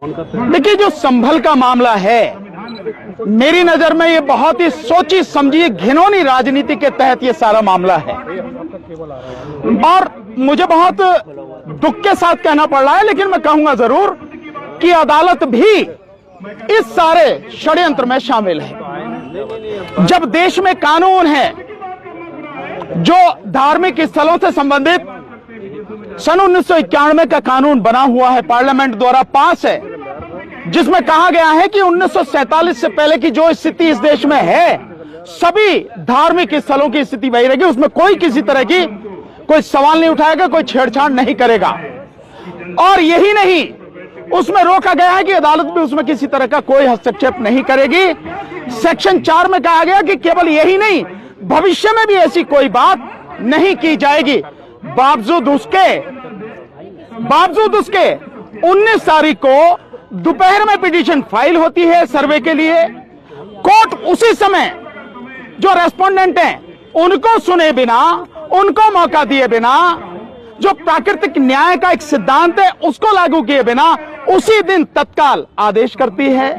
देखिए, जो संभल का मामला है, मेरी नजर में ये बहुत ही सोची समझी घिनौनी राजनीति के तहत ये सारा मामला है और मुझे बहुत दुख के साथ कहना पड़ रहा है, लेकिन मैं कहूंगा जरूर कि अदालत भी इस सारे षड्यंत्र में शामिल है। जब देश में कानून है जो धार्मिक स्थलों से संबंधित सन 1991 का कानून बना हुआ है, पार्लियामेंट द्वारा पास है, जिसमें कहा गया है कि 1947 से पहले की जो स्थिति इस देश में है, सभी धार्मिक स्थलों की स्थिति वही रहेगी, उसमें कोई किसी तरह की कोई सवाल नहीं उठाएगा, कोई छेड़छाड़ नहीं करेगा। और यही नहीं, उसमें रोका गया है कि अदालत भी उसमें किसी तरह का कोई हस्तक्षेप नहीं करेगी। सेक्शन 4 में कहा गया कि केवल यही नहीं, भविष्य में भी ऐसी कोई बात नहीं की जाएगी। बावजूद उसके 19 तारीख को दोपहर में पिटीशन फाइल होती है सर्वे के लिए। कोर्ट उसी समय जो रेस्पोंडेंट हैं उनको सुने बिना, उनको मौका दिए बिना, जो प्राकृतिक न्याय का एक सिद्धांत है उसको लागू किए बिना उसी दिन तत्काल आदेश करती है।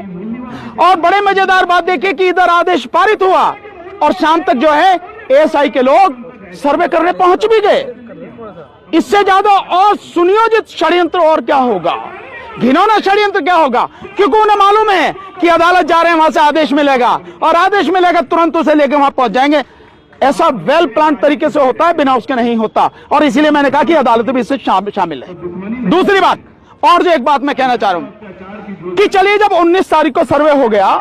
और बड़े मजेदार बात देखिए कि इधर आदेश पारित हुआ और शाम तक जो है एएसआई के लोग सर्वे करने पहुंच भी गए। इससे ज्यादा और सुनियोजित षड्यंत्र और क्या होगा, घिनौना षड्यंत्र क्या होगा, क्योंकि उन्हें मालूम है कि अदालत जा रहे हैं, वहां से आदेश मिलेगा और आदेश मिलेगा तुरंत उसे लेकर वहां पहुंच जाएंगे। ऐसा वेल प्लान तरीके से होता है, बिना उसके नहीं होता। और इसीलिए मैंने कहा कि अदालत भी इससे शामिल है। दूसरी बात, और जो एक बात मैं कहना चाह रहा हूं कि चलिए, जब 19 तारीख को सर्वे हो गया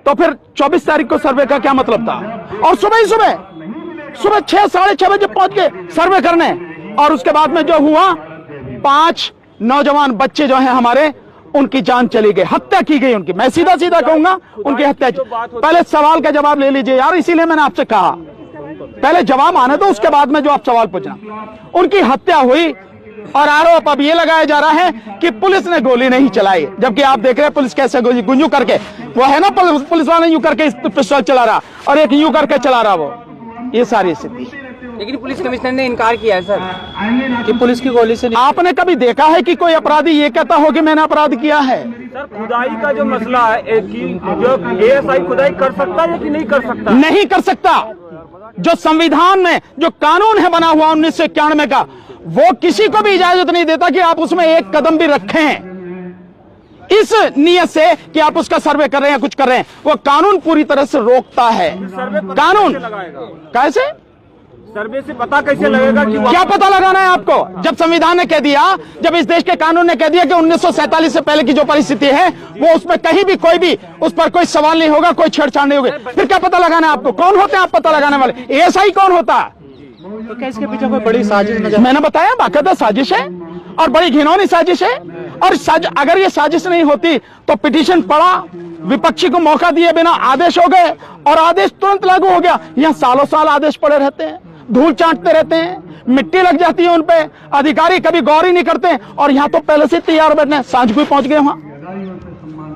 तो फिर 24 तारीख को सर्वे का क्या मतलब था? और सुबह 6 साढ़े 6 बजे पहुंच के सर्वे करने, और उसके बाद में जो हुआ 5 नौजवान बच्चे जो हैं हमारे, उनकी जान चली गई, हत्या की गई उनकी। मैं सीधा कहूंगा उनकी हत्या। पहले सवाल का जवाब ले लीजिए यार, इसीलिए मैंने आपसे कहा पहले जवाब आने दो, उसके बाद में जो आप सवाल पूछना। उनकी हत्या हुई और आरोप अब ये लगाया जा रहा है कि पुलिस ने गोली नहीं चलाई, जबकि आप देख रहे हैं पुलिस कैसे गुंजू करके, वो है ना पुलिस वाला यूं करके पिस्तौल चला रहा और एक यूं करके चला रहा, वो ये सारी स्थिति। लेकिन पुलिस कमिश्नर ने इनकार किया है सर कि पुलिस की गोली से। आपने कभी देखा है कि कोई अपराधी ये कहता हो कि मैंने अपराध किया है? सर, खुदाई का जो मसला है कि जो एएसआई खुदाई कर सकता है कि नहीं कर सकता? नहीं कर सकता। जो संविधान में जो कानून है बना हुआ 1991 का, वो किसी को भी इजाजत नहीं देता कि आप उसमें एक कदम भी रखें इस नियत से कि आप उसका सर्वे कर रहे हैं, कुछ कर रहे हैं। वो कानून पूरी तरह से रोकता है। कानून कैसे सर्वे से पता कैसे लगेगा कि क्या पता लगाना है आपको? जब संविधान ने कह दिया, जब इस देश के कानून ने कह दिया कि 1947 से पहले की जो परिस्थिति है वो उसमें कहीं भी कोई भी उस पर कोई सवाल नहीं होगा, कोई छेड़छाड़ नहीं होगी, फिर क्या पता लगाना है आपको? कौन होते हैं आप पता लगाने वाले? एएसआई कौन होता है? तो क्या इसके पीछे कोई बड़ी साजिश नजर? मैंने बताया बाकायदा साजिश है और बड़ी घिनौनी साजिश है। और अगर ये साजिश नहीं होती तो पिटीशन पड़ा, विपक्षी को मौका दिए बिना आदेश हो गए और आदेश तुरंत लागू हो गया। यहाँ सालों साल आदेश पड़े रहते हैं, धूल चाटते रहते हैं, मिट्टी लग जाती है उन पे, अधिकारी कभी गौर ही नहीं करते और यहाँ तो पहले से तैयार बैठने, सांझ को पहुंच गए वहां।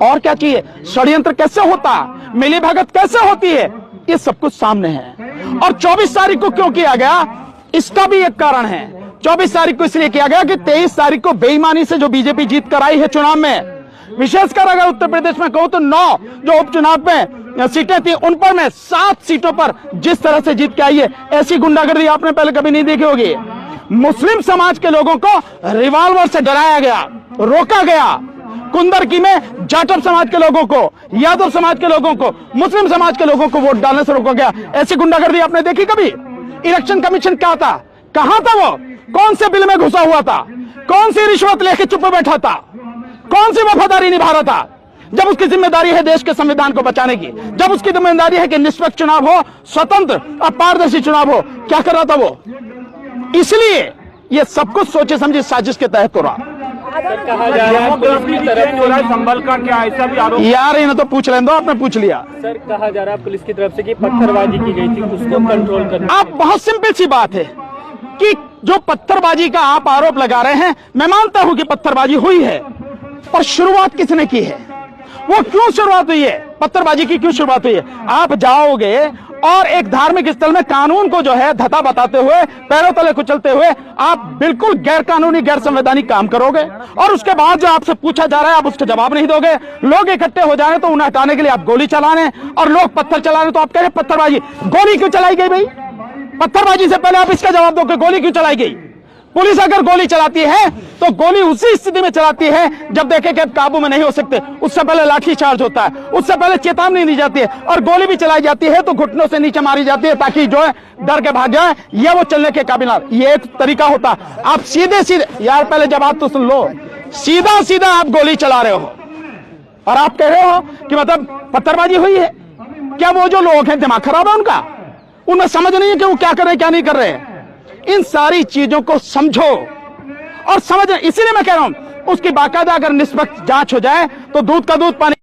और क्या चाहिए? षड्यंत्र कैसे होता, मिली भगत कैसे होती है, ये सब कुछ सामने है। और 24 तारीख को क्यों किया गया, इसका भी एक कारण है। 24 तारीख को इसलिए किया गया कि 23 तारीख को बेईमानी से जो बीजेपी जीत कर आई है चुनाव में, विशेषकर अगर उत्तर प्रदेश में कहूं तो 9 जो उपचुनाव में सीटें थी, उन पर में 7 सीटों पर जिस तरह से जीत के आई है, ऐसी गुंडागर्दी आपने पहले कभी नहीं देखी होगी। मुस्लिम समाज के लोगों को रिवॉल्वर से डराया गया, रोका गया। कुंदरकी में जाटव समाज के लोगों को, यादव समाज के लोगों को, मुस्लिम समाज के लोगों को वोट डालने से रोका गया। ऐसी गुंडागर्दी आपने देखी कभी? इलेक्शन कमीशन क्या था, कहां था वो? कौन से बिल में घुसा हुआ था? कौन सी रिश्वत लेके चुप बैठा था? कौन सी वफादारी निभा रहा था? जब उसकी जिम्मेदारी है देश के संविधान को बचाने की, जब उसकी जिम्मेदारी है कि निष्पक्ष चुनाव हो, स्वतंत्र और पारदर्शी चुनाव हो, क्या कर रहा था वो? इसलिए ये सब कुछ सोचे समझे साजिश के तहत हो रहा। कहा जा रहा है संभल का क्या ऐसा भी आरोप? यार इन्हें तो पूछ लें दो, आपने पूछ लिया। सर, कहा जा रहा है पुलिस की तरफ से कि पत्थरबाजी की गई थी, उसको कंट्रोल करना। आप बहुत सिंपल सी बात है कि जो पत्थरबाजी का आप आरोप लगा रहे हैं, मैं मानता हूं कि पत्थरबाजी हुई है, पर शुरुआत किसने की है? वो क्यों शुरुआत हुई है? पत्थरबाजी की क्यों शुरुआत हुई है? आप जाओगे और एक धार्मिक स्थल में कानून को जो है धता बताते हुए, पैरों तले कुचलते हुए आप बिल्कुल गैर कानूनी, गैर संवैधानिक काम करोगे। और उसके बाद जो आपसे पूछा जा रहा है आप उसका जवाब नहीं दोगे। लोग इकट्ठे हो जाए तो उन्हें हटाने के लिए आप गोली चला रहे हैं, और लोग पत्थर चला रहे हैं तो आप कह रहे हैं पत्थरबाजी। गोली क्यों चलाई गई भाई? पत्थरबाजी से पहले आप इसका जवाब दो कि गोली क्यों चलाई गई। पुलिस अगर गोली चलाती है तो गोली उसी स्थिति में चलाती है जब देखे कि अब काबू में नहीं हो सकते। उससे पहले लाठी चार्ज होता है, उससे पहले चेतावनी दी जाती है, और गोली भी चलाई जाती है तो घुटनों से नीचे मारी जाती है ताकि जो है डर के भाग जाए, ये वो चलने के काबिल ना। ये एक तरीका होता है। आप सीधे सीधे, यार पहले जवाब तो सुन लो, सीधा सीधा आप गोली चला रहे हो और आप कह रहे हो कि मतलब पत्थरबाजी हुई है। क्या वो जो लोग हैं दिमाग खराब है उनका? उन्हें समझ नहीं है कि वो क्या कर रहे हैं क्या नहीं कर रहे हैं। इन सारी चीजों को समझो और समझ, इसीलिए मैं कह रहा हूं उसकी बाकायदा अगर निष्पक्ष जांच हो जाए तो दूध का दूध पानी